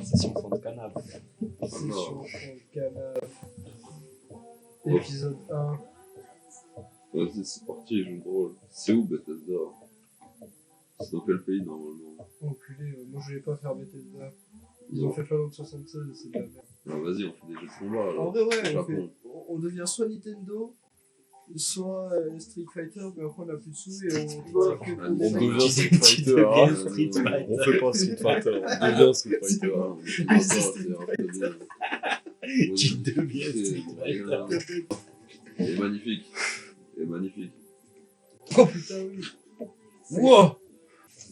Session fond de canapé. Session en canapé. Épisode 1. Vas-y, c'est parti, jeu de rôle. C'est où Bethesda? C'est dans quel pays normalement? Enculé, moi je voulais pas faire Bethesda. Ils ont fait Fallout 76 et c'est de la merde. Ah, vas-y, on fait des jeux de combat En alors. vrai, ouais, Japon. on devient soit Nintendo, soit Street Fighter, mais après on a plus de sous et on fait que On pour devient des Tu mecs. Street Street Fighter, Fighter, hein. hein. Street Fighter. On fait pas Street Fighter, on devient Street Fighter. Voilà, on fait pas ça, c'est un peu de- Tu deviens C'est- Street Fighter. Il est magnifique. Il est magnifique. Oh putain, oui. Wow.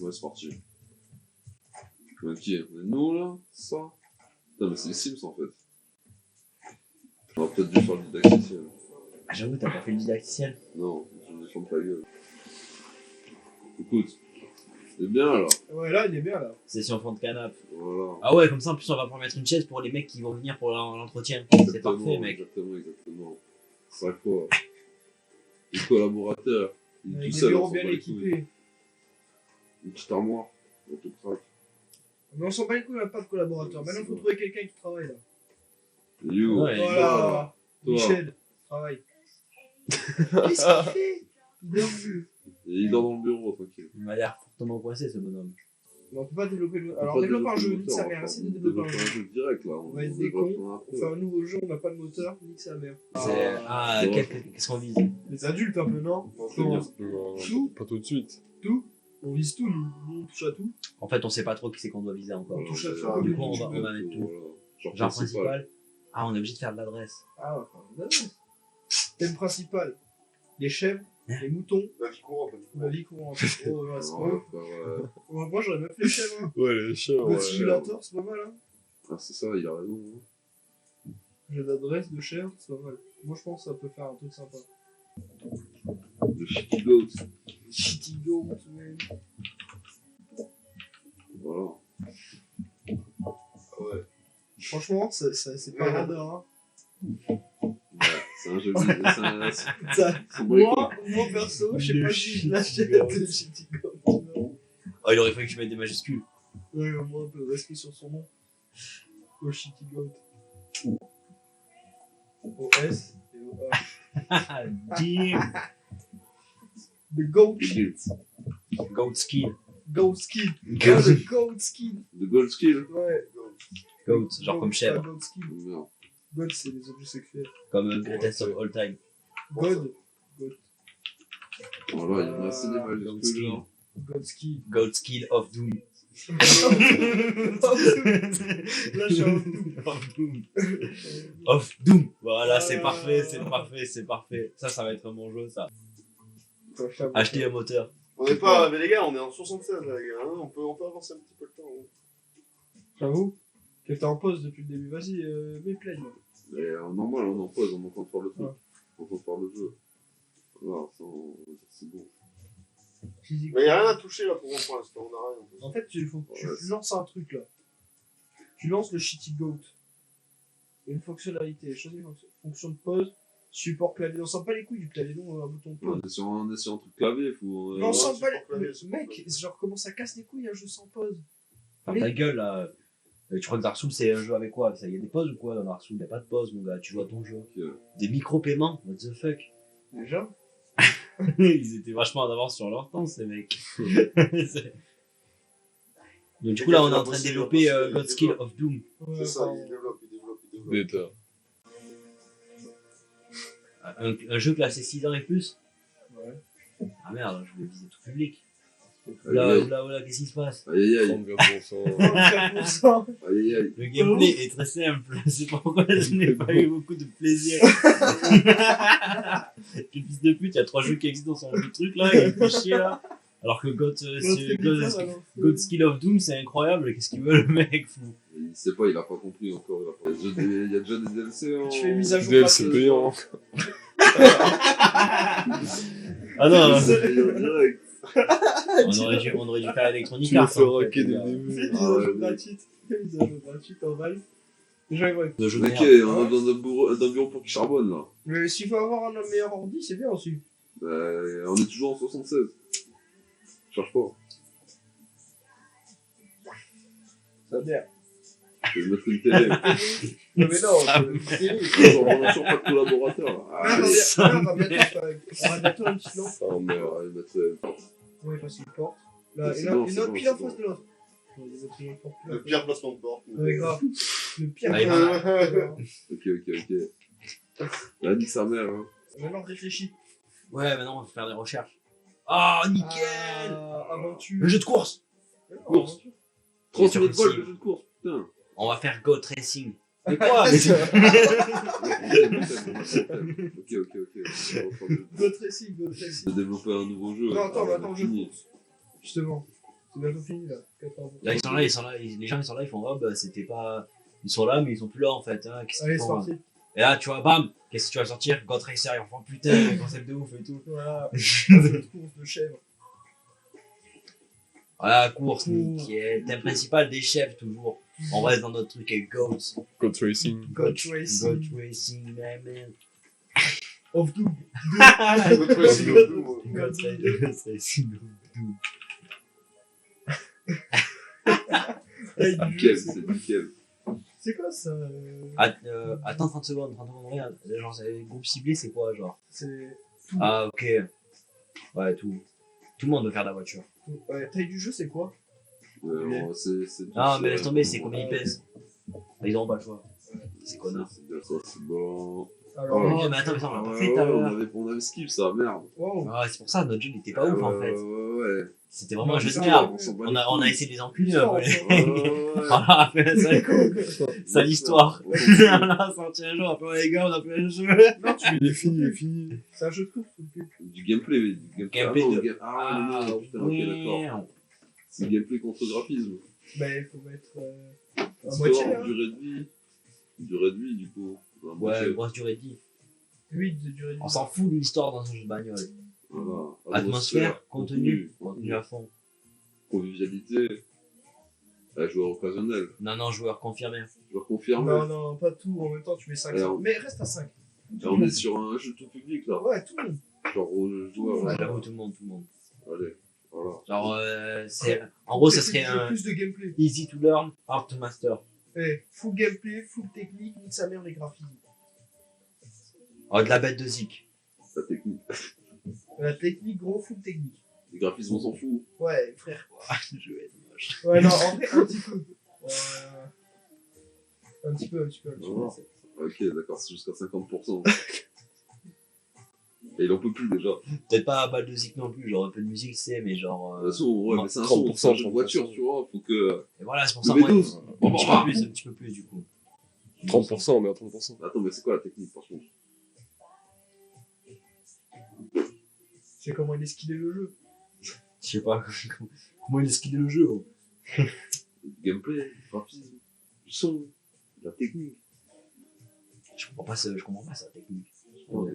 Ouais, c'est parti. Ok, on est nous là? Ça? Putain, mais c'est les Sims en fait. On aurait peut-être dû faire le didacticiel. Ah, j'avoue, t'as pas fait le didacticiel. Non, je me ferme ta gueule. Écoute, c'est bien alors. Ouais, là, il est bien là. Session fond de canapé. Voilà. Ah ouais, comme ça en plus on va pouvoir mettre une chaise pour les mecs qui vont venir pour l'entretien. C'est Exactement, parfait, mec. Exactement. C'est à quoi? Les collaborateurs. Ils Avec tout des seuls, bureaux on s'en bien bat les couilles. équipés. Une petite armoire. On te craque. Mais on s'en bat les couilles, on n'a pas de collaborateurs. Maintenant, il faut trouver quelqu'un qui travaille là. You. Ouais. Voilà. Toi. Michel, travaille. Qu'est-ce qu'il fait? Il dort plus. Et il dort dans le bureau, tranquille. Il m'a l'air fortement coincé ce bonhomme. Mais on peut pas développer le. Alors, On on peut pas développe un jeu, développer nique le sa moteur, mère. enfin, Essaye de on développer un développe jeu. direct là. On va être des développe cons. un On peu. fait un nouveau jeu, on n'a pas de moteur, nique sa mère. C'est. Ah, Ouais. qu'est-ce qu'on vise? Les adultes un peu, non? C'est bien. Tout. Pas tout de suite. Tout. On vise tout, nous on touche à tout. En fait, on sait pas trop qui c'est qu'on doit viser encore. On touche à Ouais, ça. Du coup, on va mettre tout. Voilà. Genre principal. Ah, on est obligé de faire de l'adresse. Ah, enfin, l'adresse. Thème principal. Les chèvres, les moutons, La vie courante. la vie courante. Oh, là, c'est pas Ouais, mal. frère, Moi, j'aurais même fait les chèvres. Hein. Ouais, les chiens, Le ouais. simulator, c'est pas mal. Hein. Ah, c'est ça, il a raison. Hein. J'ai l'adresse de chèvre, c'est pas mal. Moi, je pense que ça peut faire un truc sympa. Le shitty goat. Shitty goat, man. Voilà. Ouais. Franchement, c'est pas vendeur. Hein. Ouais, c'est un jeu vidéo. C'est un. Ça, c'est bon, moi, perso, je sais Le pas si je l'achète shitty goat. le shitty goat. Oh, il aurait fallu que je mette des majuscules. Ouais, au moins un peu de respect sur son nom. Au shitty goat. Au S et au H. Ah, damn. The goat. Goat skill. Goat skin. Goat. Oh, le goat skin. The gold skill. Ouais. Goat, genre comme Goat, chèvre. pas goat skin. Merde. God, c'est les objets sexuels. Comme greatest of all time. God. Voilà, il y en a assez des Goat majuscules, skill. genre. God ski. Goat skill of doom. Là, je suis en doux. Of doom. Of doom. Voilà, c'est parfait, c'est parfait, c'est parfait. Ça va être mon jeu, ça. Acheter un moteur. On est pas, mais les gars, on est en 76 là, les gars. Hein. On peut avancer un petit peu le temps. Hein. J'avoue que t'es en pause depuis le début. Vas-y, mets play. Là. Et normal, on est en pause, on est en train de faire le truc. Ouais. On est en train de faire le jeu. Voilà, ça, c'est bon. Mais y a rien à toucher là pour l'instant, on a rien. En fait, il faut que tu Ouais. lances un truc là. Tu lances le shitty goat. Une fonctionnalité. Choisis une fonction de pause. Support clavier. On sent pas les couilles du clavier, non, un bouton de pause. On est sur un truc clavier, faut. Non, on sent pas support les. clavier, support Mec, clavier. genre, comment ça casse les couilles un jeu sans pause. Ferme ta gueule, là. Tu crois que Dark Souls, c'est un jeu avec quoi? Il y a des pauses ou quoi dans Dark Souls? Y a pas de pause, mon gars. Tu vois ton jeu. Des micro-paiements? What the fuck? Déjà. Ils étaient vachement en avance sur leur temps, ces mecs. C'est- Donc, du coup, là, on est en train de développer God Skill of Doom. Ouais, C'est ça, pardon. il développe. Bêta. Un jeu classé 6 ans et plus? Ouais. Ah merde, je voulais viser tout public. Aïe, Là, aïe, là, quest qu'est-ce qui se passe? aïe, aïe, 34%. 34%. aïe, aïe. Le gameplay est très simple, c'est pourquoi je n'ai pas eu beaucoup de plaisir. Le fils de pute, il y a 3 jeux qui existent dans son jeu de truc là, il fait chier là. Alors que God Skill of Doom, c'est incroyable, qu'est-ce qu'il veut le mec fou? Il sait pas, il a pas compris encore. Il y a déjà des DLC. Hein. Tu fais une mise à jour DLC rapide. payant. Ah non, Direct. on aurait dû faire Electronic Tu l'as Arts. fait en fait, raquer dès les le gars. début. Mise à jour gratuite. Mise à jour gratuite en Valve. Déjà, ils vont être. Le jeu de Ok, merde. on a besoin d'un bureau pour qu'il charbonne là. Mais s'il faut avoir un meilleur ordi, c'est bien aussi. On est toujours en 76. Cherche pas. Ça va bien. Je vais mettre une télé. Non, mais non, Ça c'est- On n'a toujours pas de collaborateur, là. Ah, Ah, attendez, ça on va bientôt une petite lampe. on va mettre... Ouais, parce qu'il porte. Là, C'est et là, bon, et c'est là, bon, pile c'est en face bon. de l'autre. On va mettre une porte plus Le là. pire placement de porte. Ouais, grave. Le pire. Ah, il va- Ok. Là, nique sa mère, hein. Maintenant, réfléchis. Ouais, maintenant on va faire des recherches. Ah, nickel. Aventure. Le jeu de course. Course. Bien 30 sûr 000 que volts si. de jeu de course, putain. On va faire Goat Racing. Mais quoi Ok. D'autres récits, d'autres récits. De développer un nouveau jeu. Non, attends, je fini. course. Justement. C'est bientôt fini là. 14. Là, ils sont là, les gens ils sont là, ils font oh bah c'était pas. Ils sont là, mais ils sont plus là en fait. Hein. Qu'est-ce Allez, qu'ils c'est font parti. Et là, tu vois, bam, qu'est-ce que tu vas sortir God Racer, ils vont faire putain, un concept de ouf et tout. Voilà. Jeu de course de chèvre. Voilà, course, Cool. nickel. Thème principal des chefs toujours. On reste dans notre truc avec Goats. Goat Racing. God Goat Racing. Racing, man. Of Doom. Votre récit, God Racing. Hey, du jeu, Nickel, c'est nickel. C'est quoi ça Attends 30 secondes, regarde. Genre, c'est groupe ciblé, c'est quoi, genre C'est. Ah, ok. Ouais, tout. Tout le monde veut faire de la voiture. Ouais, taille du jeu, c'est quoi C'est Ah, mais laisse tomber, c'est combien ils pèsent. Ils auront pas le choix. C'est connard. C'est bien ça, c'est bon. Alors, Oh, mais attends, on l'a pas fait tout à l'heure. On avait skip ça, merde. wow. Ah, c'est pour ça, notre jeu n'était pas ouf en fait. Ouais. C'était vraiment un jeu de Ça, merde. s'en bat On les a couilles. essayé de les enculer. Ça, On a fait un sale coup. Sale histoire. On s'en fout. On a sorti un jour, après ouais, les gars, on a fait un jeu. Non, tu Il est fini. C'est un jeu de course. ok. Du gameplay, oui. Gameplay Ah, non, de- Ah, non, putain, ok, d'accord. C'est gameplay contre graphisme. Bah, il faut mettre. À Histoire, moitié, hein. durée de vie. Durée de vie, du coup. À Ouais, moitié. grosse durée de vie. 8 de durée de On vie. s'en fout de l'histoire dans un jeu de bagnole. Voilà. Atmosphère, contenu contenu, à fond. convivialité. Joueur occasionnel. Non, joueur confirmé. Joueur confirmé. Non, pas tout. En même temps, tu mets 5. Alors- Mais reste à 5. Là, on est sur un jeu tout public, là. Ouais, tout le monde. Genre, joueur. Ouais, j'avoue, tout le monde. Allez, voilà. Genre, en gros, ça serait Jeu un plus de gameplay. easy to learn, hard to master. Eh, full gameplay, full technique, nique sa mère les graphismes. Oh, de la bête de zik. La technique. La technique, gros, full technique. Les graphismes, on s'en fout. Ouais, frère. Le jeu est moche. Ouais, non, en vrai, un petit peu. Un petit peu. Voilà. Ok, d'accord, c'est jusqu'à 50%. Et il en peut plus déjà. Peut-être pas balle de zik non plus, genre un peu de musique, c'est, mais genre. De toute façon, ouais, mais c'est un 30%, son, c'est un jeu de voiture, tu vois. Faut que. Et voilà, c'est pour ça Le moi. V12. Un petit peu plus du coup. 30%, mais à 30%. Attends, mais c'est quoi la technique, par contre? C'est comment il est skillé le jeu. Je sais pas comment il a skillé le jeu. Gros. Gameplay, graphisme, son, la technique. Je comprends pas sa technique. Ouais,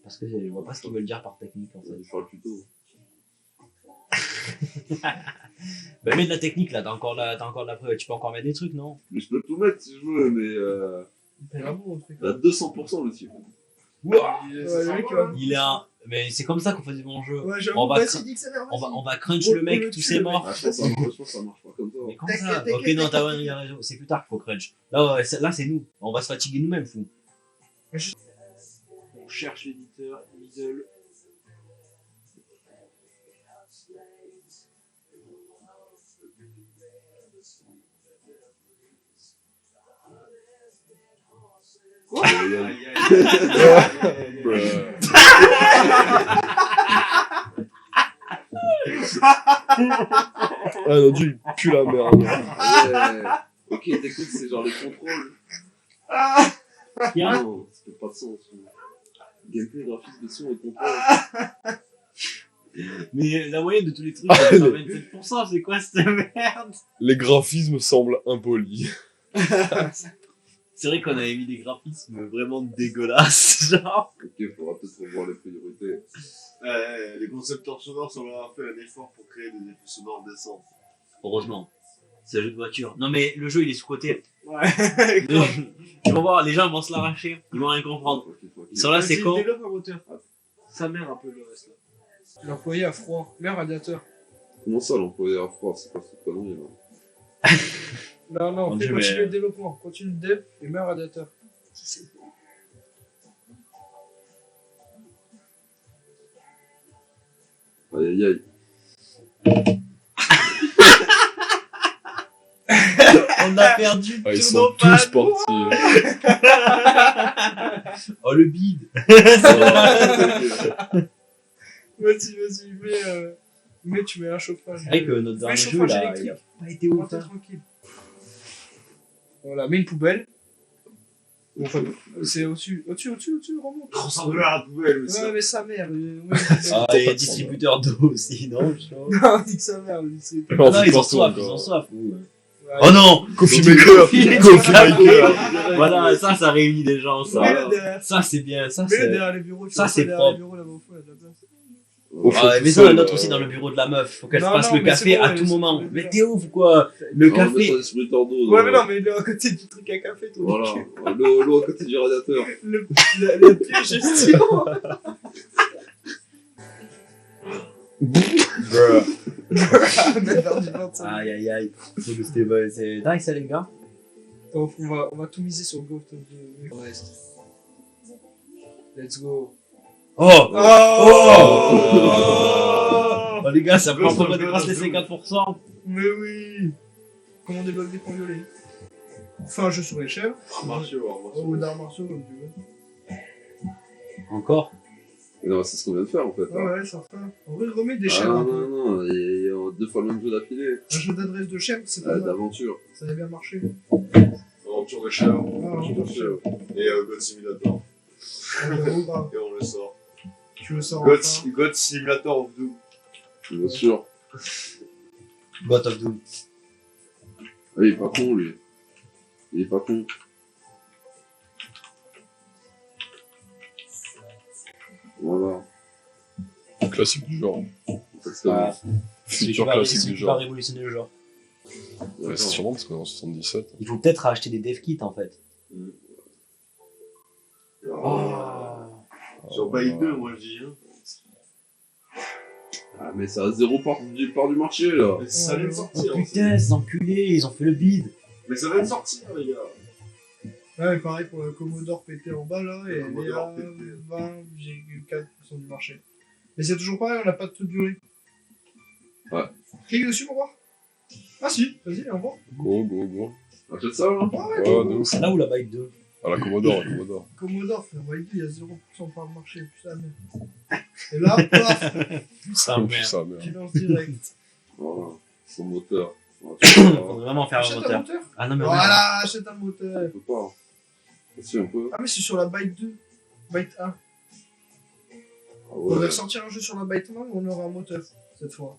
Parce que je vois pas ce qu'ils veulent dire par technique en on fait. va faire le tuto. Bah, mets de la technique là, t'as encore de la preuve, tu peux encore mettre des trucs, non? Mais je peux tout mettre si je veux, mais C'est vraiment mon truc. à 200% le type. Ouais, le mec, il va- Il est un. Mais c'est comme ça qu'on faisait mon jeu. Ouais, On j'avoue, va vas-y, nique sa mère, vas-y. On va crunch On- le on mec, le tous tue, c'est le mort. Ah, je pense que ça marche pas comme ça. Mais comment T'inquiète, ça? t'inquiète, Ok, non, t'inquiète. t'as il a raison, c'est plus tard qu'il faut crunch. Là, là c'est nous. On va se fatiguer nous-mêmes, fou. On cherche l'éditeur, middle. Aïe, aïe. Bruh. Ah non, Dieu, il pue la merde. Ouais. Ok, technique, c'est genre les contrôles. Tiens. Non, ça fait pas de sens. Gameplay, graphisme, son et contrôle. Mais la moyenne de tous les trucs, c'est 27%, c'est quoi cette merde? Les graphismes semblent impolis. C'est vrai qu'on avait mis des graphismes vraiment dégueulasses, genre. Ok, faudra peut-être revoir les priorités. Les concepteurs sonores semblent avoir fait un effort pour créer des effets sonores décents. Heureusement. C'est un jeu de voiture. Non mais le jeu il est sous-côté. Ouais. Tu vas voir, les gens vont se l'arracher, ils vont rien comprendre. Ok. Ils sont là, c'est con. Développe un moteur. Sa mère un peu le reste là. L'employé a froid. L'air radiateur. Comment ça, l'employé à froid? C'est pas cette connerie, là? Non, Mon fais Dieu, continuer mais- le développement. Continue le dev et mets un radiateur. Aïe aïe aïe. On a perdu Ah, ils tous sont nos tous fans. partis. Oh, le bide. Vas-y, tu mets un chauffage. C'est vrai que notre dernier jeu, chauffage là, électrique. il a pas été On ouf. va hein. tranquille. Voilà, mets une poubelle. Enfin, c'est au-dessus, remonte. Ressemble à la poubelle, mais ça. Ouais, mais sa mère. Ah, il y a distributeur d'eau aussi, non je sais Non, nique sa mère, lui, c'est. pas. Ah non, ils ont partout soif, ils encore. ont soif. Ouais. Ouais. Oh non. Coffee Donc, maker. Coffee Coffee maker. maker. Voilà, ça réunit des gens, ça. Mets-le derrière. Ça, c'est bien, ça, Mets-le c'est... derrière les bureaux. tu ça, vois, c'est derrière propre. les bureaux, là-bas au fond, il y a de la place. Au fond, Ah, mais tout ça, un seul, autre aussi dans le bureau de la meuf. Faut qu'elle se Non, passe non, le mais café c'est bon, à elle tout est- moment. elle est Mais bien. t'es ouf ou quoi? Le On va mettre café. un distributeur d'eau. Ouais, mais non, mais là, à côté du truc à café, toi. Voilà. L'eau à côté du radiateur. La pire gestion. Faire du 25. Aïe aïe aïe. C'est dingue ça, les gars. Donc, on va tout miser sur le Ghost of the West. Let's go. Oh! Oh, les gars, ça prend Ghost of pas the dépasser West. 50%. Mais oui. Comment débloquer des points violets. Enfin, un jeu sur l'échelle. Ou d'arts martiaux, comme tu veux. Encore? Mais non, c'est ce qu'on vient de faire en fait. Ouais, ouais, ça fait. En vrai, remets des Ah chèvres non, un peu. non, il y a 2 fois le même jeu d'affilée. Un jeu d'adresse de chèvre, c'est pas mal. D'aventure. Ça avait bien marché. Aventure de chèvre. Ah, Tout à fait. Et God Simulator. grave. Et on le sort. Tu le sors God, enfin. God Simulator of Doom. Bien sûr. God of Doom. Ah, il est pas con lui. Il est pas con. Voilà. Classique du genre. Exactement. Futur classique du Celui qui va genre. révolutionner le genre. Ouais, c'est sûrement parce qu'on est en 77. Il faut peut-être racheter des dev kits en fait. Sur Bike 2, moi je dis. Hein. Ah, mais ça a 0 part du marché là. Mais ça vient de sortir. Oh putain, ces enculés, ils ont fait le bide. Mais ça vient de sortir, les gars. Ouais, pareil pour le Commodore PT en bas là, et Le elle est Commodore à PT. 20,4% du marché. Mais c'est toujours pareil, on n'a pas de taux de durée. Ouais. Clique dessus pour voir. Ah si, vas-y, on voit. Go, go, go. Achète ça là. Ouais, Ouais, de ouf. C'est là où la bike 2. Ah, la Commodore, la Commodore. Commodore, frère, il y a 0% par marché, putain, merde. Et là, paf, Ça Ça, merde. tu lances direct. Voilà. Son moteur. Voilà, Faut vraiment faire un Achète un moteur. moteur. Ah non, mais Voilà, achète un moteur. On peut pas. Si, on peut. Ah, mais c'est sur la Byte 2, Byte 1. Ah On va ouais. sortir un jeu sur la Byte 1, mais on aura un moteur, cette fois.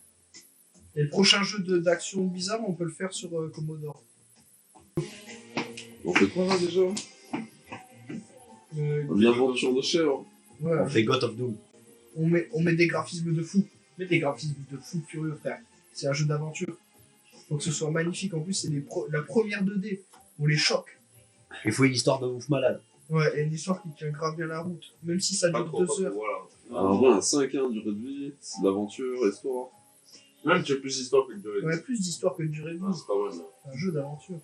Et le prochain jeu d'action bizarre, on peut le faire sur Commodore. On fait quoi là déjà? L'aventure de chèvre. Ouais, on fait God of Doom. on met des graphismes de fou. Mais des graphismes de fou furieux, frère. C'est un jeu d'aventure. Faut que ce soit magnifique. En plus, c'est la première 2D. On les choque. Il faut une histoire de ouf malade. Ouais, et une histoire qui tient grave bien la route. Même si ça Pas dure trop, 2 heures. voilà. Alors voilà, un 5-1 durée de vie, c'est de l'aventure, histoire. Même tu as plus d'histoire que de durée. Ouais, plus d'histoire que de durée de Ah, vie. c'est pas mal. Ça. C'est un jeu d'aventure.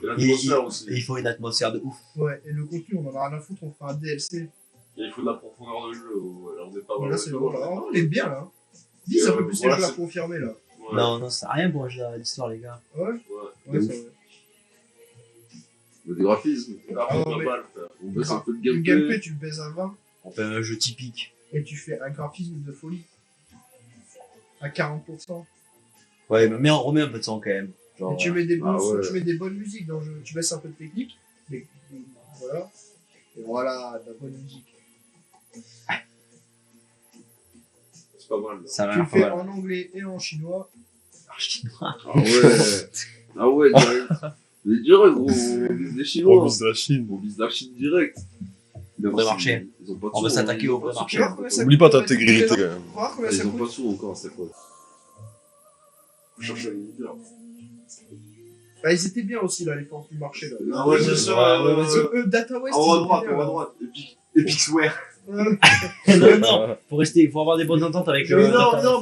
Et l'atmosphère aussi. Et il faut une atmosphère de ouf. Ouais, et le contenu, on en a rien à foutre. On fera un DLC. Et il faut de la profondeur de jeu. Ouais, on n'est pas Voilà, c'est bon. là. Alors, on est bien là. 10 un peu plus les voilà, jeux à c'est- confirmer là. Ouais. Non, non, c'est rien pour un jeu d'histoire, les gars. Ouais, Ouais. ouais, De c'est vrai. Mais des graphismes. Et après, Ah, on a mais- balle, frère. On baisse un peu le Le gameplay. gameplay, tu le baises à 20 On fait un jeu typique. et tu fais un graphisme de folie. À 40%. Ouais, mais on remet un peu de son quand même. Genre, Et tu mets des bons Ah sons, ouais. tu mets des bonnes musiques dans le jeu. Tu baisses un peu de technique. Mais voilà. Et voilà, de la bonne musique. C'est pas mal. Là. ça va Tu le pas fais mal. en anglais et en chinois. Chinois. Ah ouais. Ah ouais, direct. Mais direct, gros, on vise les On Chinois. vise la Chine. On vise la Chine direct. Le vrai marché. Ils ont pas de On va sous, s'attaquer ils ont au vrai pas de marché. sous. Tu vois combien ça Oublie pas coûte, ta intégrité quand même. Faut voir combien Ils ça ont pas coûte. de sous encore, c'est quoi. Faut chercher un éditeur. Bah, ils étaient bien aussi là, les forces du marché là. Ah ouais, c'est sûr. Data West, En haut ils à étaient droite, bien, en haut à là. droite. Epixware. non, non, faut avoir des bonnes ententes avec Mais non, Data. non,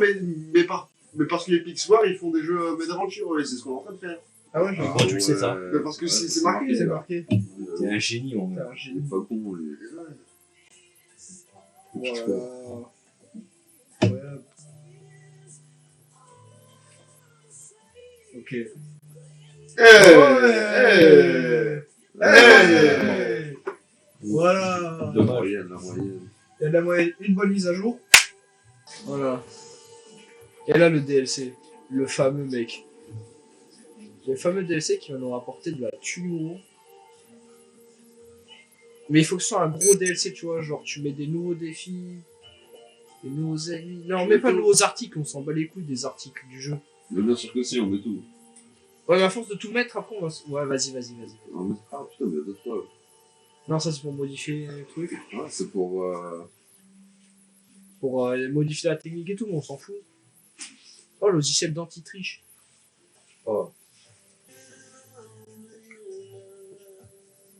mais parce que les Pixware, ils font des jeux d'aventures, et c'est ce qu'on est en train de faire. Ah ouais, Comment tu le sais, ça? Mais parce que c'est marqué. c'est marqué. T'es un génie, mon T'es gars. un génie. C'est pas con, les. Voilà. Incroyable. Ok. Voilà. La moyenne, la moyenne. Il y a de la moyenne, une bonne mise à jour. Voilà. Et là, le DLC. Le fameux mec. Le fameux DLC qui va nous rapporter de la thune. Mais il faut que ce soit un gros DLC, tu vois. Genre, tu mets des nouveaux défis, des nouveaux ennemis. Non, on met pas de nouveaux articles, on s'en bat les couilles des articles du jeu. Mais bien sûr que si, on met tout. Ouais, mais à force de tout mettre, après, on va. Ouais, vas-y. Ah putain, mais il y a d'autres fois. Non, ça, c'est pour modifier le truc. Ah, c'est pour. Pour modifier la technique et tout, mais on s'en fout. Oh, le logiciel d'anti-triche. Oh.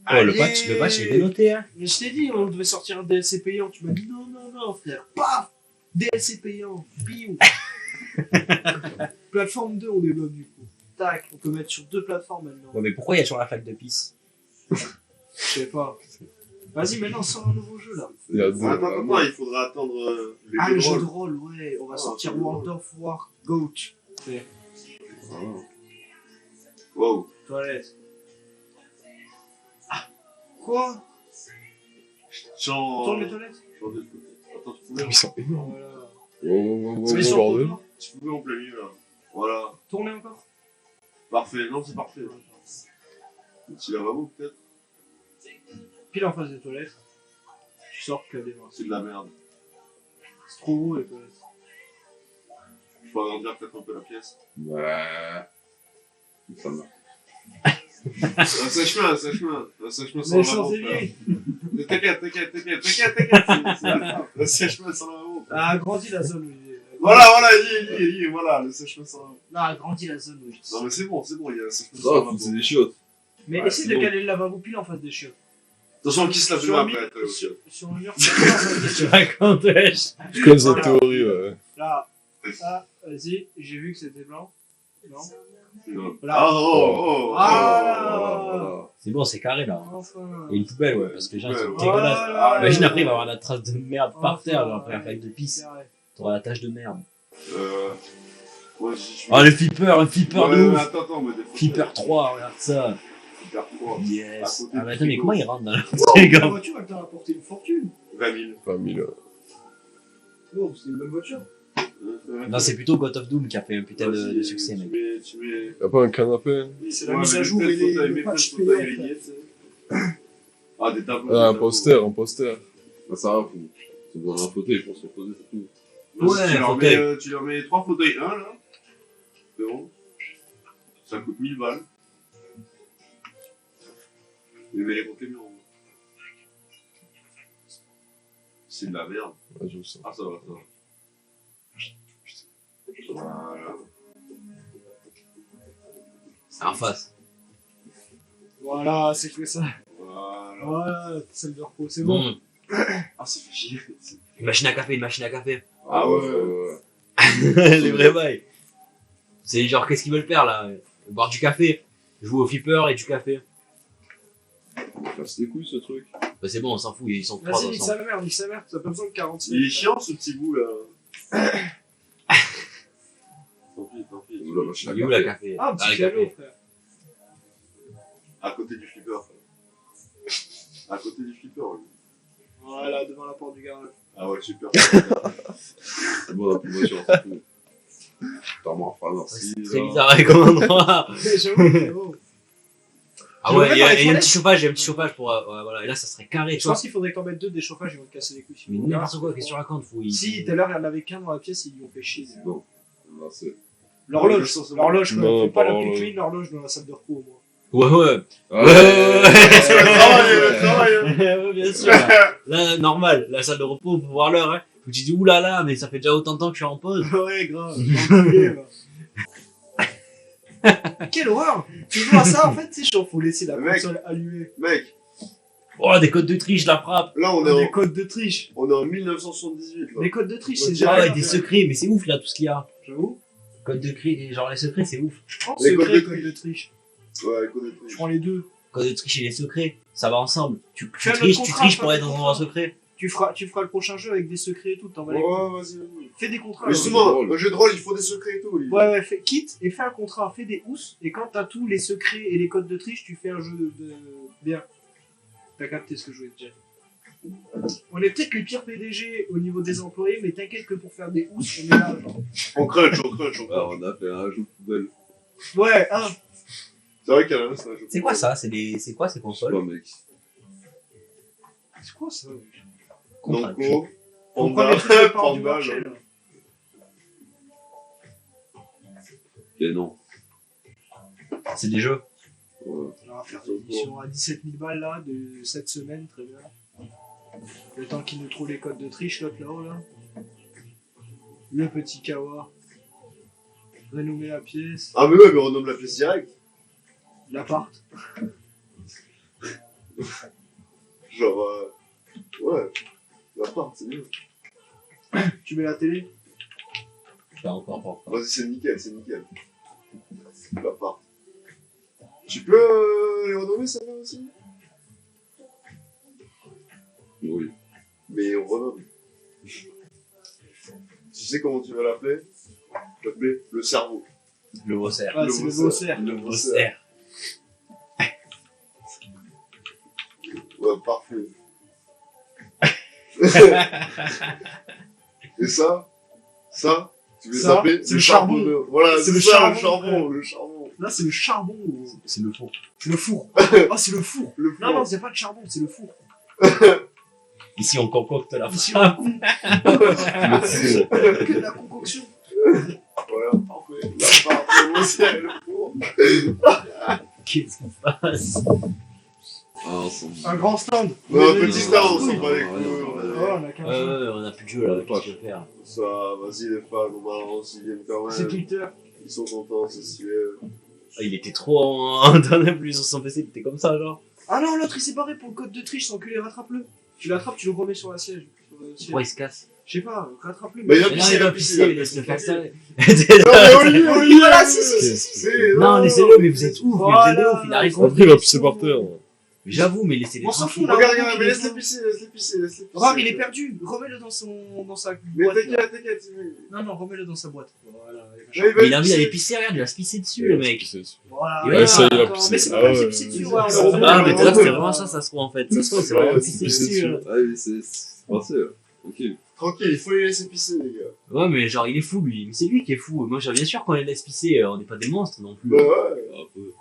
Oh, le patch, il est noté, hein. Mais je t'ai dit, on devait sortir un DLC payant. Tu m'as dit non, frère. Paf, DLC payant. Biou. Plateforme 2, on débloque du coup. Tac, on peut mettre sur 2 plateformes maintenant. Ouais, mais pourquoi il y a toujours la fac de pisse? Je sais pas. Vas-y, maintenant, sors un nouveau jeu là. Il y a deux. Attends, il faudra attendre les Ah, jeux le de jeu rôle. de rôle, ouais. On va Ah, sortir absolument. World of War Goat. Ah. Wow. Toilette. Quoi? Tourne les toilettes. Attends, tu pouvais, Ils sont énormes. Voilà. Wow, Mais sur bordel. quoi? tu pouvais en plein milieu là. Voilà. Tournez encore. Parfait. Non, c'est parfait. Petit lavabo peut-être. Pile en face des toilettes. Tu sors que des mains. C'est de la merde. C'est trop gros les toilettes. Je peux agrandir peut-être un peu la pièce. Ouais. Ça marche. Un sèche-main sans Les lavabo. Champs-Élysées. T'inquiète. Le sèche-main sans lavabo. Ah, agrandis la zone où il est. Voilà, il voilà, le sèche-main sans lavabo. Non, agrandis la zone où il est. Non mais c'est bon, il y a un sèche-main sans Oh, lavabo. c'est des chiottes. Mais Ouais, essaie c'est de bon. caler le lavabo pile en face des chiottes. Attention, qui se lave Sur bien le après, mur- toi aussi. sur le mur, pile en face des Tu chiottes. racontes, wesh. Je connais cette théorie, ouais. Là, vas-y, j'ai vu que c'était blanc. Non. Non. Là. Ah, oh. Ah. C'est bon, c'est carré, là. Enfin. Et une poubelle, ouais, parce que les gens, ils sont Ouais. dégueulasses. Voilà. Imagine après, il va y avoir la trace de merde par Enfin. terre, genre après la flaque de pisse. C'est vrai. T'auras la tache de merde. Ouais, je Oh, le flipper de ouais, ouf. attends, mais des fois. Flipper 3, regarde ça. Flipper 3. Yes. À côté Ah, mais du attends, mais frigo. comment il rentre dans la La gars? voiture, elle t'a rapporté une fortune. 20 000. Pas mille. Oh, c'est une bonne voiture. Non, c'est plutôt God of Doom qui a fait un putain de succès, mec. Tu mets. Y'a pas un canapé? C'est la mise à jour et les patchs payants. frère. Ah, des tableaux. Ah, un des poster. Ah, ça va, faut. Tu dois un fauteuil pour se poser, c'est tout. tableaux. Ouais, Tu leur fauteuil. mets, tu leur mets 3 fauteuils, 1 là. C'est bon. Ça coûte 1000 balles. Et mais les comptes mieux. C'est de la merde. Ouais, je sais. Ah, ça va. Voilà. En face. Voilà, c'est que ça. Voilà. Voilà, salle de repos, c'est bon. Mmh. Ah, c'est fait chier. Une machine à café. Ah ouais. Les vrais bails. C'est genre, qu'est-ce qu'ils veulent faire là? Boire du café. Jouer au flipper et du café. Casse les couilles, ce truc. Bah, c'est bon, on s'en fout, ils sont trois Vas-y, nique ensemble. sa mère, t'as pas besoin de 40 Il est chiant ce petit bout là. Tant pis. Ou la machine à Il est où la café. café? Ah, un le petit piano, café. frère. À côté du flipper. À côté du flipper. Oui. Voilà, devant la porte du garage. Ah ouais, super. C'est bon, la promotion, c'est tout. T'en m'en feras, merci. C'est très bizarre avec comme endroit. J'avoue, c'est beau. Ah Je ouais, vais il y mettre a dans les un toilettes. petit chauffage pour. Ouais, voilà, et là ça serait carré, tu Je vois. pense qu'il faudrait que t'en mettes 2 des chauffages, ils vont te casser les couilles. Mais n'importe quoi, qu'est-ce que tu racontes? Si, tout à l'heure, il y en avait qu'un dans la pièce, ils lui ont fait chier. Non. Là, c'est. L'horloge, l'horloge, quoi. Non, Faut pas pas la l'horloge. clean, l'horloge dans la salle de repos, au moins. Ouais. Le travail. Ouais, bien sûr. Là, normal, la salle de repos pour voir l'heure, hein. Faut que tu dis oulala, mais ça fait déjà autant de temps que je suis en pause. Ouais, grave. Quelle horreur! Tu joues à ça, en fait, c'est chaud, faut laisser la Mec. console allumée. Mec, Oh, des codes de triche, la frappe. là on Des est codes de triche. en 1978 là. Des codes de triche, c'est Ouais, déjà. Ah ouais, des secrets, mais c'est ouf là tout ce qu'il y a. J'avoue. Code de triche, genre les secrets, c'est ouf. En Les secret, codes de code de triche. Ouais, code de Je triche. prends les deux. Code de triche et les secrets, ça va ensemble. Tu Fais un autre triches, tu contrat, triches fais pour un être dans un autre endroit contrat. secret. Tu feras le prochain jeu avec des secrets et tout, t'en vas les Ouais, couilles. vas-y, vas-y. Fais des contrats. Mais là. justement, le jeu de rôle, il faut des secrets et tout. Olivier. Ouais, fais quitte et fais un contrat, fais des housses, et quand t'as tous les secrets et les codes de triche, tu fais un jeu de... bien. T'as capté ce que je voulais te dire. On est peut-être les pires PDG au niveau des employés, mais t'inquiète que pour faire des housses, on est là. Genre. On crunch, on crunch, on Alors, crunch. on a fait un jeu poubelle. Ouais, hein. C'est vrai qu'il y en a un, c'est un jeu. C'est quoi ça? C'est quoi ces Je sais consoles? pas, mec. C'est quoi ça? Namco, On prend Panda, les trucs de part du Panda, marché, là. là. Ok, non. C'est des jeux. Ouais. On va faire des éditions à 17 000 balles là, de cette semaine, très bien. Le temps qu'il nous trouve les codes de triche, l'autre là-haut là. Le petit Kawa. Renommer la pièce. Ah, mais ouais, mais on nomme la pièce directe. L'appart. Genre, ouais. L'appart, c'est mieux. Tu mets la télé. Pas encore. Vas-y, c'est nickel, c'est nickel. L'appart. Tu peux les renommer celle-là aussi? Oui. Mais on renomme. Tu sais comment tu vas l'appeler? L'appeler le cerveau. Le Vaucer. Ouais, Le c'est le Vaucer. beau cerf. Le Vaucer. Ouais, parfait. Et ça, tu veux Ça, s'appeler c'est le charbon. charbonneux. Voilà, C'est c'est le ça, charbon, le charbon, ouais. le charbon. Là, c'est le charbon. C'est le four. C'est le four. Ah, c'est le four. Le four. Non, non, c'est pas le charbon, c'est le four. Ici, on concocte la Ici, frappe. on que de la concoction. Voilà, parfait. L'appart, le Vaucer, le four. Qu'est-ce qu'on passe? Ah, ensemble. Un grand stand. Non, Mais- petit mais- stand, on oui. s'en bat les Ouais, couilles. Ouais, on a qu'un jeu. On a plus de jeu là. Qu'est-ce que tu veux faire? Ça, vas-y les fans, on balance, ils viennent quand C'est même. Twitter. Ils sont contents, c'est stylé. Ah, il était trop en train plus sur son PC, il était comme ça, genre. Ah non, l'autre il s'est barré pour le code de triche, sans enculé, rattrape-le. Tu l'attrapes, tu le remets sur la siège. Sur le siège. Pourquoi il se casse? Je sais pas, rattrape-le. Mais il a Mais non, pissé, il il a va pissé, pisser, il a laisse-le pissé. faire ça. Non, mais Olivier, Olivier, Voilà, si. Non, laissez-le, mais vous êtes ouf, Voilà. mais vous êtes ouf, il arrive Après, contre il va pisser par terre. Mais j'avoue, mais laissez-les On s'en fout, tranquilles. là. Regarde, regarde, mais laisse-les pisser, laisse-les pisser, laisse-les pisser. Rare, il est perdu. Remets-le dans sa Mais boîte. là. t'inquiète. Non, non, remets-le dans sa boîte. Voilà. Là, Mais il a envie d'aller pisser, regarde, il va se pisser dessus, le mec. Voilà. Et ouais, ça, il a d'accord. pissé. Mais c'est Ah pas ouais, c'est pissé dessus, ouais. ouais. Ah, on Ah, remet- mais là, c'était vraiment ça se trouve en fait. Ça se trouve, c'est vraiment Ouais, pissé c'est dessus. dessus. là. Ah oui, c'est passé, là. Tranquille. Tranquille, il faut les laisser pisser, les gars. Ouais, mais genre, il est fou, lui. Mais c'est lui qui est fou. Moi, bien sûr, quand on les laisse pisser, on n'est pas des monstres non plus. Bah ouais. Ah, peu.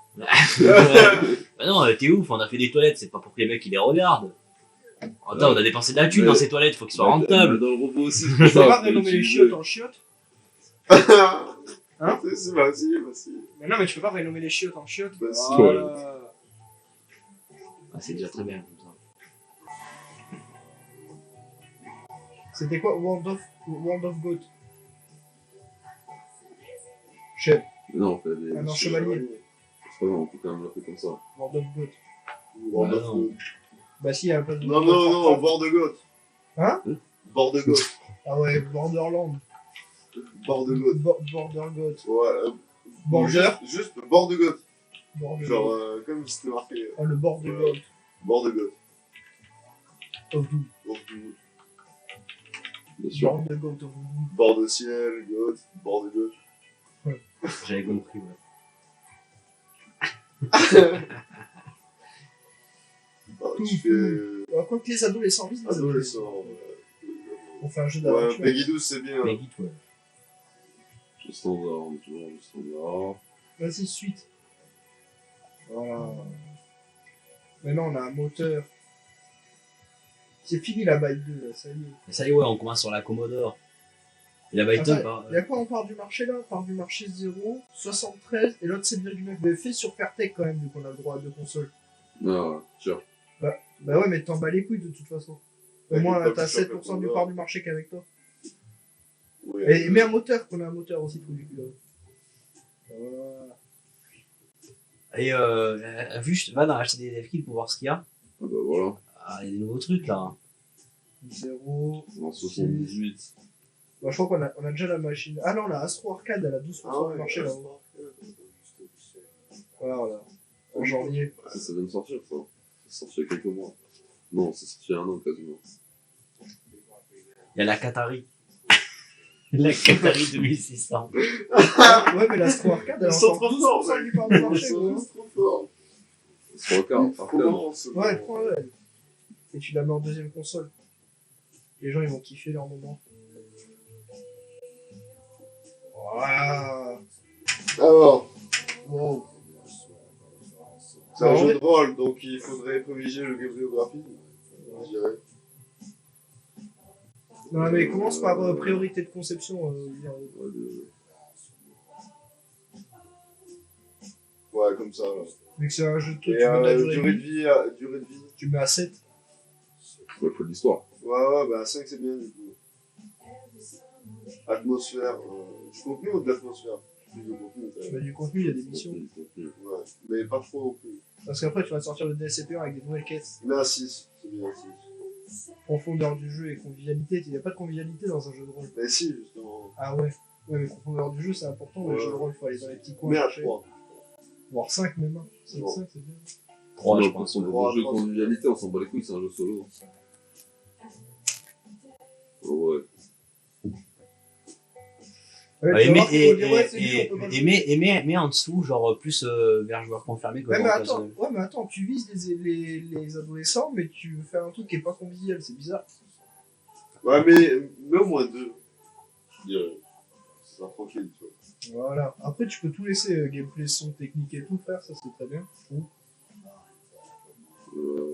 Bah non, t'es ouf, on a fait des toilettes, c'est pas pour que les mecs ils les regardent. Attends, on a dépensé de la thune Mais- dans ces toilettes, faut qu'ils soient rentables. Dans le robot aussi, Je peux pas renommer les chiottes en chiottes. Hein C'est vas-y. Mais non, mais tu peux pas renommer les chiottes en chiottes. Bah, si. Voilà. Ah, c'est déjà très bien comme ça. C'était quoi World of Goat. Chef. Non, on fait des. Ah non, chevalier. C'est pas grave, on peut quand même l'appeler comme ça. World of Goat. Bord de Ah, non. Goat. Bah si, il y a un peu de... Non, bord de Goat. Hein Bord de Goat. Ah ouais, Borderland. Bord de Goat. Border Goat. Ouais, Border. juste bord de Goat. Border Genre, Goat. comme c'était marqué. Oh, le bord de Goat. Bord de Goat. Of Doom. Bien sûr. Bord de Goat of Doom. Bord de ciel, Goat, bord de Goat. J'avais compris, ouais. Bah, tu fais. Quoi que les adolescents lisent, les Adolescent. On fait un jeu Ouais, d'aventure. Peggy 12, c'est bien. Mais guide, ouais. Le standard, on est toujours le standard. Vas-y, suite. Voilà. Maintenant, on a un moteur. C'est fini la Byte 2, là, ça y est. Mais ça y est, ouais, on commence sur la Commodore. Et la Byton, Enfin, Il y a quoi, on part du marché là? On part du marché 0, 73, et l'autre 7,9. Mais fait sur Fairtech quand même, vu qu'on a le droit à 2 consoles. Ah, sûr. Bah ouais, mais t'en bats les couilles de toute façon. Au Ouais, moins, il est pas t'as plus cher que 7% du Commodore. part du marché qu'avec toi. Ouais, Et mets un moteur, qu'on a un moteur aussi, trou du cul là. Voilà. Et vu, je va dans acheter des dev kits pour voir ce qu'il y a. Ah bah voilà. Ah, il y a des nouveaux trucs là. 0. En 78. Bah, je crois qu'on a déjà la machine. Ah non, la Astro Arcade, elle a 12% Ah ouais, du marché là-haut. Voilà. en janvier. Ça vient de sortir, ça. C'est sorti il y a quelques mois. Non, c'est sorti il y a un an quasiment. Il y a la Qatari. La Qatari 2600. Ouais, mais l'Astro Arcade, elle Ils a sont encore trop forts, 12% mec. du part de Ils marché, sont gros. tous trop forts. C'est encore un Comment ce Ouais, prends-le. Et tu la mets en deuxième console. Les gens, ils vont kiffer leur moment. Voilà. Alors, Wow. c'est un jeu de rôle, donc il faudrait privilégier le gameplay au graphisme. Je dirais. Non, mais commence par priorité de conception. Ouais, comme ça. Là. Vu que c'est un jeu de truc, Et tu mets de la durée de vie, tu mets à 7. Ouais, faut de l'histoire. Ouais, bah 5 c'est bien du coup. Atmosphère, du contenu ou de l'atmosphère? Plus de contenu, Tu mets du contenu, il y a des missions. ouais, mais pas trop non plus. Parce qu'après, tu vas sortir le DSCP avec des nouvelles quêtes. Mais à 6, c'est bien à 6. Profondeur du jeu et convivialité. Il n'y a pas de convivialité dans un jeu de rôle. Mais si, justement. Ah ouais. Ouais, mais profondeur du jeu, c'est important. Mais le Ouais. jeu de rôle, il faut aller dans les petits coins. Mais à chercher. 3. Voire 5 même. Hein. Bon. 5, c'est bien. 3, je Non, pense. pour Ouais, le jeu de trois. convivialité, on s'en bat les couilles, c'est un jeu solo. Ouais. Ouais, Ouais, tu vas voir qu'ils vont dire, ouais, c'est nul, on peut pas le mais en dessous, genre plus vers joueur confirmé que Ouais, mais joueur attends, occasionnel. ouais, mais attends, tu vises les adolescents, mais tu veux faire un truc qui est pas convivial, c'est bizarre. Ouais, mais au moins 2. Je dirais. C'est ça tranquille, tu vois. Voilà. Après, tu peux tout laisser, gameplay, son, technique et tout faire, ça c'est très bien. je trouve.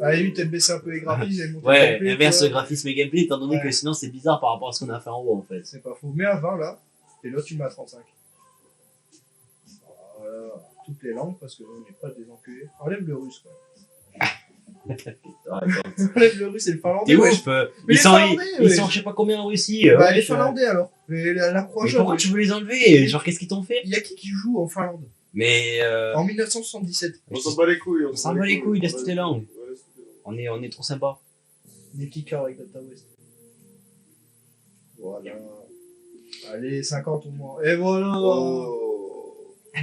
À la limite, elle baisser un peu les graphismes, elle monter le Ouais, gameplay, inverse tu vois. graphisme et gameplay, étant donné Ouais. que sinon c'est bizarre par rapport à ce qu'on a fait en haut en fait. C'est pas faux. Mais à 20 là, et là tu mets à 35. Voilà. Toutes les langues, parce qu'on n'est pas des enculés. Enlève le russe, quoi. Enlève le russe et le finlandais. Et ouais, ouais. je peux. Mais Ils les sont, Finlandais, ils ouais. sont je sais pas combien en Russie. Bah, ouais, les je- finlandais alors. Mais la croix Mais jaune. pourquoi ouais. tu veux les enlever? Genre, qu'est-ce qu'ils t'ont fait? Il y a qui joue en Finlande Mais en 1977? On s'en bat les couilles. On s'en bat les couilles, laisse toutes les langues. Ouais, laisse toutes les langues. on est trop sympa. Des petits cœurs avec Delta West. Voilà. Allez, 50 au moins. Et voilà. Oh.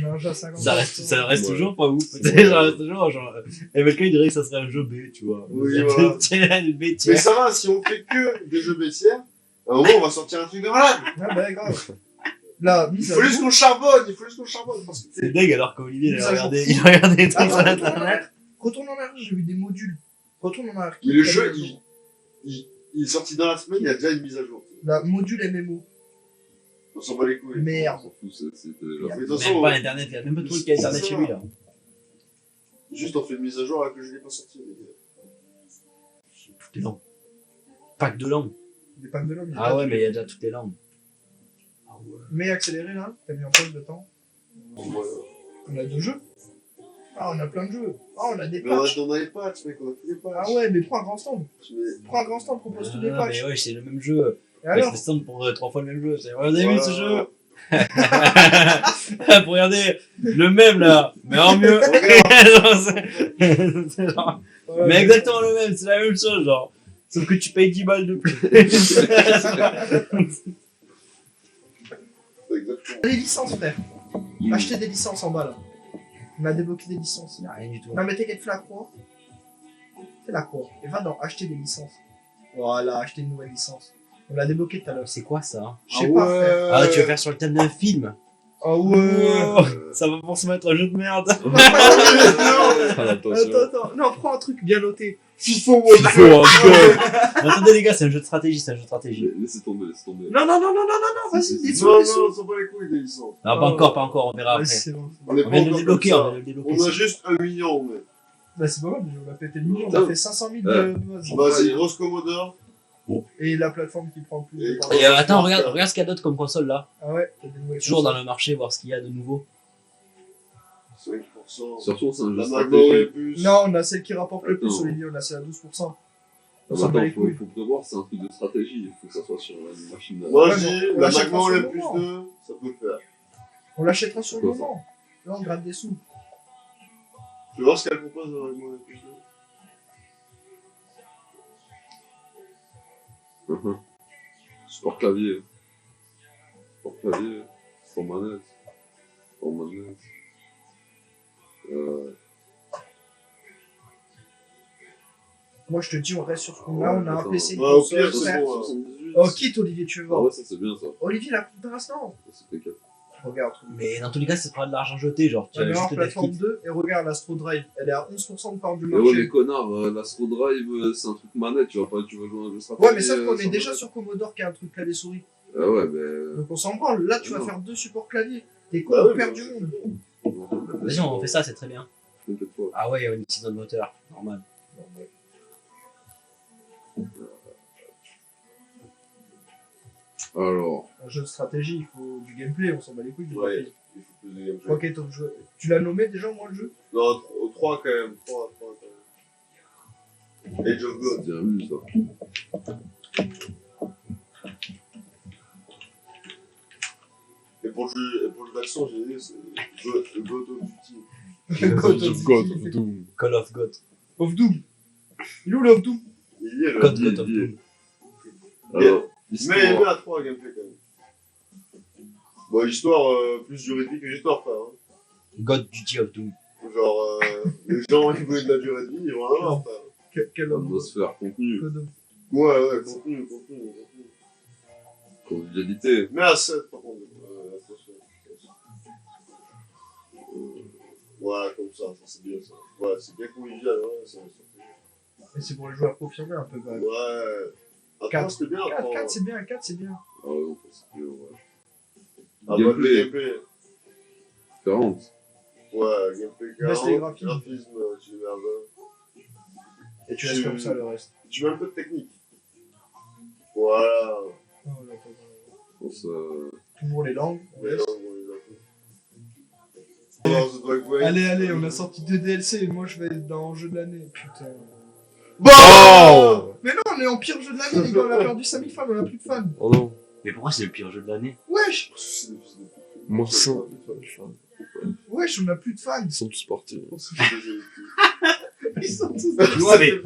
On a un jeu à 50. Ça reste Ouais. toujours pas ouf. Ouais. Ça reste toujours genre. Et quelqu'un il dirait que ça serait un jeu B, tu vois. Oui, voilà. Tiens, le B, Mais tiens. ça va, si on fait que des jeux baissières, à un moment on va sortir un truc de malade. Ah bah grave. Là, Il mise faut à juste jour. qu'on charbonne, parce que C'est dingue alors qu'Olivier il Mise a à regardé, jour. il a regardé des trucs Attends, sur internet. Retourne en arrière, j'ai vu des modules. Retourne en arrière. Mais le jeu, il est sorti dans la semaine, il y a déjà une mise à jour. La module MMO. On s'en bat les couilles. On Merde. s'en fout, c'était Mais déjà. de toute Même façon, pas internet, il y a même pas de truc qui a internet chez lui là. juste on fait une mise à jour alors que je l'ai pas sorti. Toutes les langues. Pack de langues. Des packs de l'homme. Ah ouais, mais il y a déjà toutes les langues. Mais accéléré là, t'as mis en pause de temps. Voilà. On a 2 jeux. Ah, on a plein de jeux. Ah, on a des Mais on patchs. a les patchs, mec, on a tous les patchs. Ah ouais, mais prends un grand stand. Mais- Prends un grand stand, propose tous les Ah, patchs. mais ouais, c'est le même jeu. Et Avec alors des stands pour 3 fois le même jeu. Vous avez vu ce jeu? Voilà. Pour regarder le même là, mais en mieux. C'est genre- Ouais, mais exactement le même, c'est la même chose, genre. Sauf que tu payes 10 balles de plus. Exactement. Les licences, frère. Achetez des licences en bas là. On a débloqué des licences. Il n'y a rien du tout. Non, mais t'inquiète, fais la croix. Fais la croix. Et va dans acheter des licences. Voilà, acheter une nouvelle licence. On l'a débloqué tout à l'heure. C'est quoi ça? Je sais pas, frère. Ah, tu veux faire sur le thème d'un film? Ah ouais. Oh, ça va pour se mettre un jeu de merde. Attends. Non, prends un truc bien noté. FIFA Attendez les gars, c'est un jeu de stratégie, c'est un jeu de stratégie. Laissez tomber, laissez tomber. Non, vas-y, des sous, Non, des sous. non, on s'en bat les couilles des licences. Non, pas encore, on verra Ouais, après. c'est bon. On est On pas vient de le encore débloquer, comme on ça. vient de le débloquer. On a juste 1 million, mais. Bah, c'est pas mal, déjà, on a pété le million, on Putain. a fait 500 000 de base. Vas-y, grosse Commodore. Et la plateforme qui prend le plus de Et- part. Et attends, regarde ce qu'il y a d'autre comme console là. Ah ouais, t'as des nouvelles Toujours dans consoles. le marché, voir ce qu'il y a de nouveau. 5%. Surtout, c'est un jeu de La Magno et stratégie. plus. Non, on a celle qui rapporte le plus, Attends. Olivier, on a celle à 12%. Ah, s'en bat attends, les couilles. faut prévoir, c'est un truc de stratégie. Il faut que ça soit sur une machine. Moi, Ouais, je dis, mais on la l'achètera Magno sur et le plus moment. 2, ça peut le faire. On l'achètera sur le Quoi, ça moment. Là, on gratte des sous. Je vais voir ce qu'elle propose, la Magno et plus 2. Support clavier. Support clavier. Support manette. Support manette. Moi, je te dis, on reste sur ce qu'on a. On a un Attends. PC, une Ouais, au console, pire, c'est frère. bon. 78. Oh, quitte, Olivier, tu veux Ah voir. ouais, ça c'est bien ça. Olivier, la Pinterest, non. C'est P4. Regarde. Mais dans tous les cas, ça sera de l'argent jeté, genre. Tu On as est en juste le dev plateforme kit. 2 et regarde l'Astro Drive. Elle est à 11% de part du Mais ouais, marché. mais connard, l'Astro Drive, c'est un truc manette, tu vas jouer un jeu stratégie. Ouais, mais sauf qu'on est sans déjà manette. sur Commodore qui a un truc clavier souris. Ah ouais, mais. Donc on s'en branle. Là, tu vas Non. faire 2 supports clavier. T'es con, Bah on ouais, perd mais du c'est monde. bon. Vas-y, on fait ça, c'est très bien. T'inquiète pas. Ah ouais, on utilise notre moteur, normal. Alors, Un jeu de stratégie, il faut du gameplay, on s'en bat les couilles du Ouais, graphisme. il faut plus de gameplay. Ok, top jeu. Tu l'as nommé déjà, moi, le jeu? Non, 3 quand même. 3 quand même. Age of c'est God. bien vu ça. Et pour le jeu d'action, j'ai dit, c'est God of Duty. God of God of Doom. Call of God. Of Doom. Il est où le Of Doom? Il y est le. God il- of il- Doom. Alors, Mais histoire. à 3 gameplay quand même. Bon, histoire, plus durée de vie que l'histoire, frère. Hein. God Duty of Doom. Genre, les gens qui voulaient de la durée de vie, ils vont en avoir, frère. Quel Of Doom? Atmosphère, contenu, God of- Ouais, contenu. convivialité. Mais à 7, par contre. Attention. Ouais, comme ça c'est bien ça. Ouais, c'est bien convivial, ouais, ça. Et c'est pour les joueurs confirmés un peu, quand même. Ouais. À 4, 3, c'était bien, à 3. 4 c'est bien, 4 c'est bien. Ah ouais, non, c'est bien, ouais. Ah, bah, le Gameplay, gameplay. 40. Ouais, gameplay Baisse les 40. graphismes. Graphisme, tu les mets à 20. Et tu laisses comme ça le reste. Tu mets un peu de technique. Voilà. Oh, là, Je pense, toujours les langues. on Mais laisse. non, on les a fait. Alors, The Drag Race. Allez, on a sorti 2 DLC et moi je vais être dans le jeu de l'année. Putain. Oh Mais non, on est en pire jeu de l'année, les gars, on a perdu 5000 fans, on a plus de fans. Oh non. Mais pourquoi c'est le pire jeu de l'année? Wesh, Moins 5. wesh, on a plus de fans. Ils sont tous partis. Ils sont tous Ouais, mais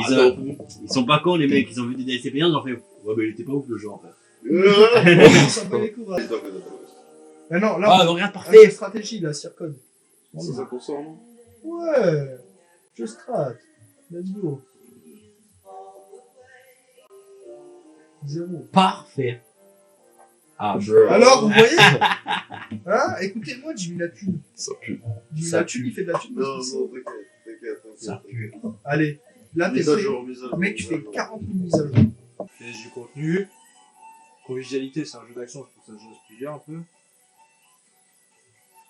Ah, ils sont pas cons, les mecs, ils ont vu des DLC payants, ils ont fait. Ouais, mais il était pas ouf le jeu en fait. on s'en bat les coups. Mais non, là, Ah, on donc regarde, a parfait! une stratégie, là, Circode. c'est ça qu'on sort, non? Ouais, je strat. Let's go. 0. Parfait! Ah, Alors, vous voyez Hein écoutez-moi, Jimmy la thune. Ça pue. Jimmy Ça la thune, pue. il fait de la thune. Non, parce que non, t'inquiète. ça pue. c'est- Allez, là, t'es Mise à prêt. jour, mise à jour. Mec, tu fais mise à jour. 40 000 mises à jour. du contenu. Convivialité, c'est un jeu d'action, je trouve ça se plusieurs un peu.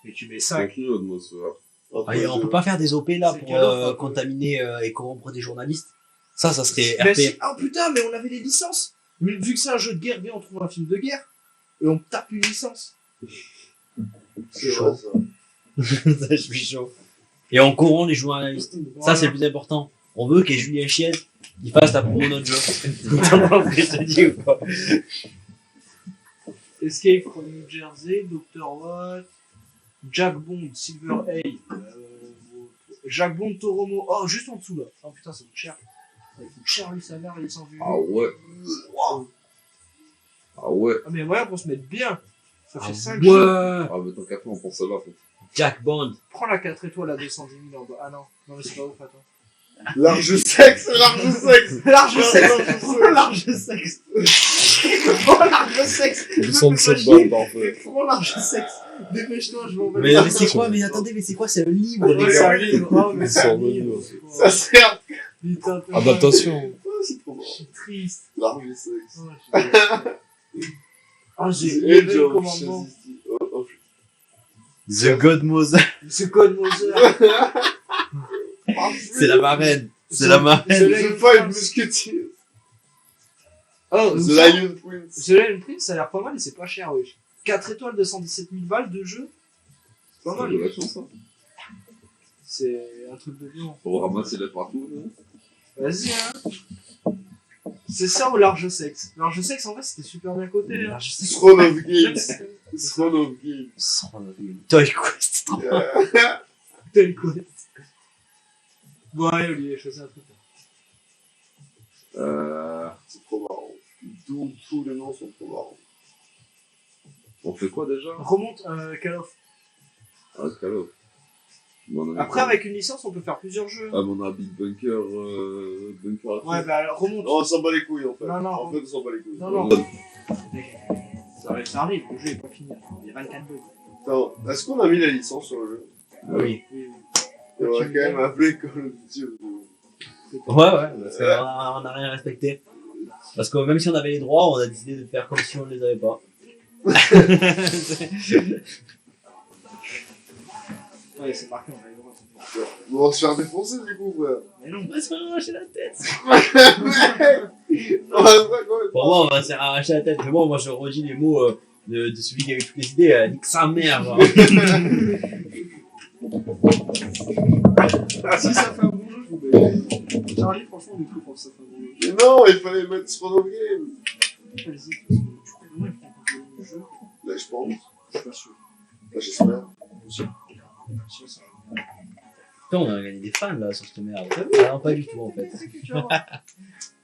Et tu mets 5. Contenu, atmosphère. Entre Ah, les on deux. peut pas faire des OP là C'est pour Call of, un peu. contaminer et corrompre des journalistes? Ça serait Mais RP. si- Oh putain, mais on avait les licences. Mais vu que c'est un jeu de guerre, viens, on trouve un film de guerre. Et on tape une licence. C'est chaud. vrai, ça. Ça, je suis chaud. Et on corrompt les journalistes. Ça, c'est le plus important. On veut que Julien Chiez, il fasse la promo de notre jeu. T'entends ce que je te dis ou pas? Escape from New Jersey, Dr. Watt, Jack Bond, Silver A, Jack Bond, Toromo. Oh, juste en dessous là. Oh putain, ça coûte cher. Ça coûte cher, lui, sa mère, il est sans vue. Ah ouais. Ah ouais. Ah, mais il y a moyen qu'on se mette bien. Ça fait Ah 5 ouais! Ah, mais tant qu'à faire, on pense à là, en fait. Jack Bond. Prends la 4 étoiles à 210 000 en bas. Ah non, non, mais c'est pas ouf, attends. Large sexe, large sexe. Large sexe! Large Large sexe! Prends large sexe! 207 balles, parfait. Prends large sexe! Dépêche-toi, je vais envoyer. Mais c'est quoi? Mais attendez, mais c'est quoi? C'est un livre, les Ouais, c'est gars. un livre. Oh, mais c'est un livre. Ça sert. Putain, Adaptation. C'est trop Je marrant. suis triste. Large sexe. Oh, Ah, j'ai Et levé le John commandement. Chazzy. Oh, The Godmother. C'est Code Mother. C'est la marraine. C'est la marraine. The Five Musketeers. Oh, The Lion Prince. The Lion Prince, ça a l'air pas mal et c'est pas cher, wesh. 4 étoiles de 117 000 balles de jeu. C'est pas C'est mal. de l'action, ça. C'est un truc de violent. Faut ramasser les partout, là. Vas-y, hein. C'est ça au large sexe. Large sexe, en vrai, c'était super bien coté. Hein. Throne of Games. Throne of Games. Toy Quest. Tel quoi. Bon, allez, Olivier, choisis un truc. C'est trop marrant. Tous les noms sont trop marrants. On fait quoi déjà? Remonte Call of. Ah, Call of. Bon, on a Après, avec une licence, on peut faire plusieurs jeux. Ah, mais on a Big Bunker, Bunker à Ouais, bah alors, remonte. Non, on s'en bat les couilles en fait. Non, non. En fait, on s'en bat les couilles. Non, non. Ça arrive, le jeu est pas fini. Il y a 24 bugs. Attends, est-ce qu'on a mis la licence sur le jeu? Oui. Oui, Et on va quand même appeler Call of Duty. Ouais, parce qu'on a rien respecté. Parce que même si on avait les droits, on a décidé de faire comme si on ne les avait pas. Ouais, c'est marqué, on a les droits. On va se faire défoncer du coup, frère. Mais non. On va se faire arracher la tête. On va se faire quand même. Pour moi, on va se faire arracher la tête. Mais bon, moi je redis les mots de celui qui avait toutes les idées. Nique sa mère. Genre. Ah, si ça fait un bon jeu, je vous mets. Charlie, franchement, on est cool pour ça fait un bon jeu. Mais non, il fallait mettre Chrono Game. Vas-y, tu peux au moins prendre le jeu. Là, je pense. Je suis pas sûr. Là, j'espère. Si, ça. Putain, on a gagné des fans là sur cette merde. Ah, non, pas du tout en fait. Tu vas voir.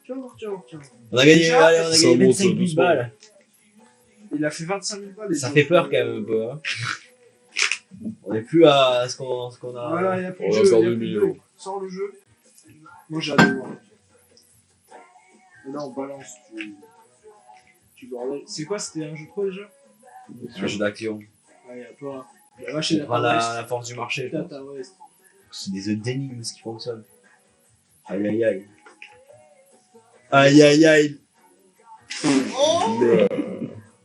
Tu vas voir, tu vas voir, tu vas voir. On a gagné, Déjà, allez, on a ça gagné monte, 25 000 doucement. balles. Il a fait 25 000 balles. Ça fait peur quand même un peu. Hein. On est plus à ce qu'on a. Voilà, il n'y a plus On de va jeu. faire Il y a 2 plus de millions. jeu. Sors le jeu. Moi, j'ai hâte de voir. Et là, on balance. Tu leur laisses. C'est quoi? C'était un jeu de quoi déjà? Un jeu d'action. Ouais, il y a pas. La vache et On la prend West. la force du marché. quoi. Tata West. C'est des œufs d'énigmes qui fonctionnent. Aïe aïe aïe. Aïe aïe aïe.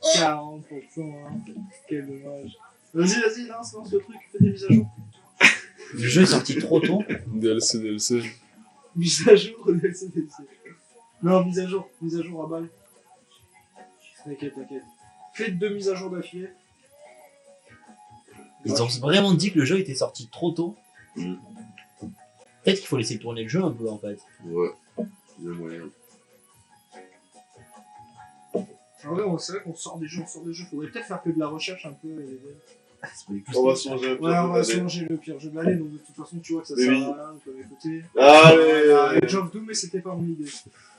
40%, hein. Quel dommage. Vas-y, lance le truc, fais des mises à jour. Le jeu est sorti trop tôt. DLC. Mise à jour, DLC. Non, mise à jour à balle. T'inquiète. Fais 2 mises à jour d'affilée. Ils ont vraiment dit que le jeu était sorti trop tôt. Mm. Peut-être qu'il faut laisser tourner le jeu un peu en fait. Ouais, il y a moyen. En vrai, c'est vrai qu'on sort des jeux. Faudrait peut-être faire que de la recherche un peu. C'est pas du tout On va ça. se manger un peu. Ouais, on va se manger le pire jeu de l'année, donc de toute façon, tu vois que ça Mais sert oui. à rien, on peut écouter. Allez. Age of Doom, mais c'était pas mon idée.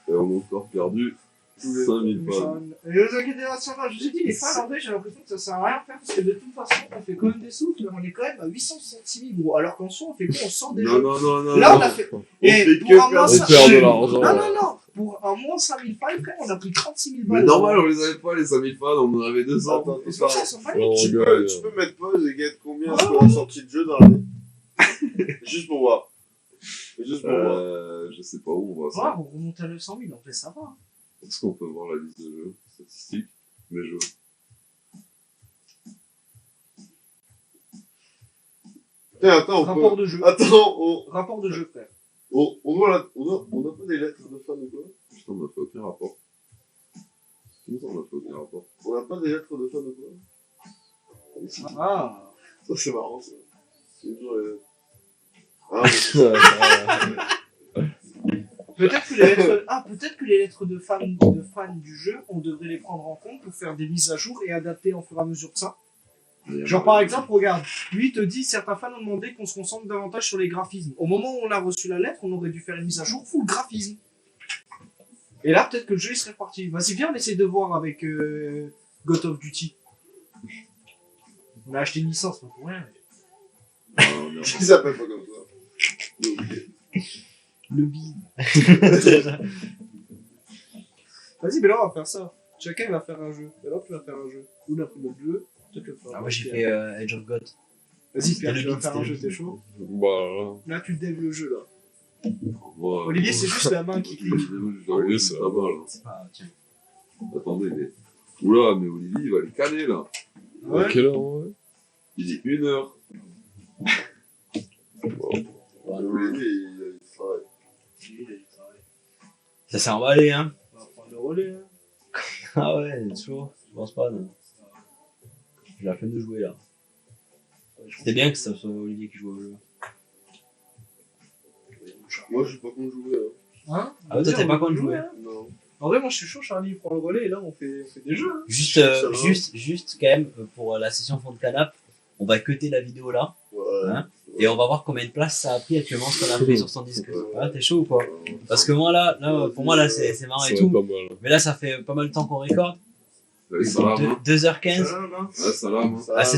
Et on a encore perdu 5000 fans. Et ne vous inquiétez pas, ça va. Je vous ai dit, les fans, en vrai, j'ai l'impression que ça sert à rien de faire parce que de toute façon, on fait quand même des sous. On est quand même à 866 000 gros. Alors qu'en soi, on fait quoi? On sort des Non, jeux. non. Là, on a fait. Et fait pour que un mois, perdre ça- On perd de l'argent. Non. Pour un mois, 5000 fans, frère, on a pris 36 000 balles. Mais normal, on les avait pas les 5000 fans, on en avait 200. Attends, Et c'est pour ça qu'ils sont fans. On Tu rigole. peux mettre pause et get combien de sorties de jeu dans l'année? Juste pour voir. Juste pour voir. Je sais pas où on voit ça. Voilà, on remonte à 900 000, en fait, ça va. Est-ce qu'on peut voir la liste de jeux statistiques des jeux? Tiens, attends, on Rapport peut. de jeu. Attends, Rapport de jeu, frère. on a pas des lettres de fans ou quoi? Putain, on a fait aucun rapport. Comment ça, on a fait aucun rapport? On a pas des lettres de fans ou quoi? Ah. Ça, c'est marrant, ça. C'est toujours les lettres. Ah, Peut-être que les lettres, peut-être que les lettres de fans du jeu, on devrait les prendre en compte pour faire des mises à jour et adapter en fur et à mesure de ça. Genre par exemple, regarde, lui te dit certains fans ont demandé qu'on se concentre davantage sur les graphismes. Au moment où on a reçu la lettre, on aurait dû faire une mise à jour full graphisme. Et là, peut-être que le jeu il serait parti. Vas-y, viens, on essaie de voir avec God of Duty. On a acheté une licence, pas pour rien. Ah, merde. ça s'appelle pas comme ça. Le bide. Vas-y, mais là on va faire ça. Chacun va faire un jeu. Et là tu vas faire un jeu. Ou là, notre jeu. Toi, tu vas faire un Ah, moi j'ai jeu. fait Age of God. Vas-y, Pierre, C'était tu le vas beat, faire un c'était jeu, le t'es beat. chaud. Bah, Là, tu dev le jeu, là. Ouais. Olivier, c'est juste la main qui clique. Oui, c'est pas mal. C'est pas. Tiens. Attendez, mais. Oula, mais Olivier, il va les caler là. Ouais. à quelle heure, ouais? Il est 1h. Oui, il travaille. Ça s'est emballé, hein. On va prendre le relais, hein. Ah ouais, c'est chaud. Je pense pas, non. J'ai la flemme de jouer là. C'était bien que ça soit Olivier qui joue au jeu. Moi, je suis pas con de jouer. Hein? Ah ouais, toi, t'es pas con de jouer. hein. Non. En vrai, moi, je suis chaud, Charlie prend le relais, et là, on fait des jeux, hein. Juste, Ça va. juste quand même, pour la session fond de canap, on va cutter la vidéo là. Ouais. Hein, et on va voir combien de place ça a pris actuellement ce qu'on a pris sur son disque. Ouais. Ah, t'es chaud ou quoi? Parce que moi là, pour moi là c'est marrant Ça et va tout. être pas mal. Mais là ça fait pas mal de temps qu'on recorde. Salam, hein. 2h15. Ça va, hein. Ah, salam, hein. Ça Ah, c'est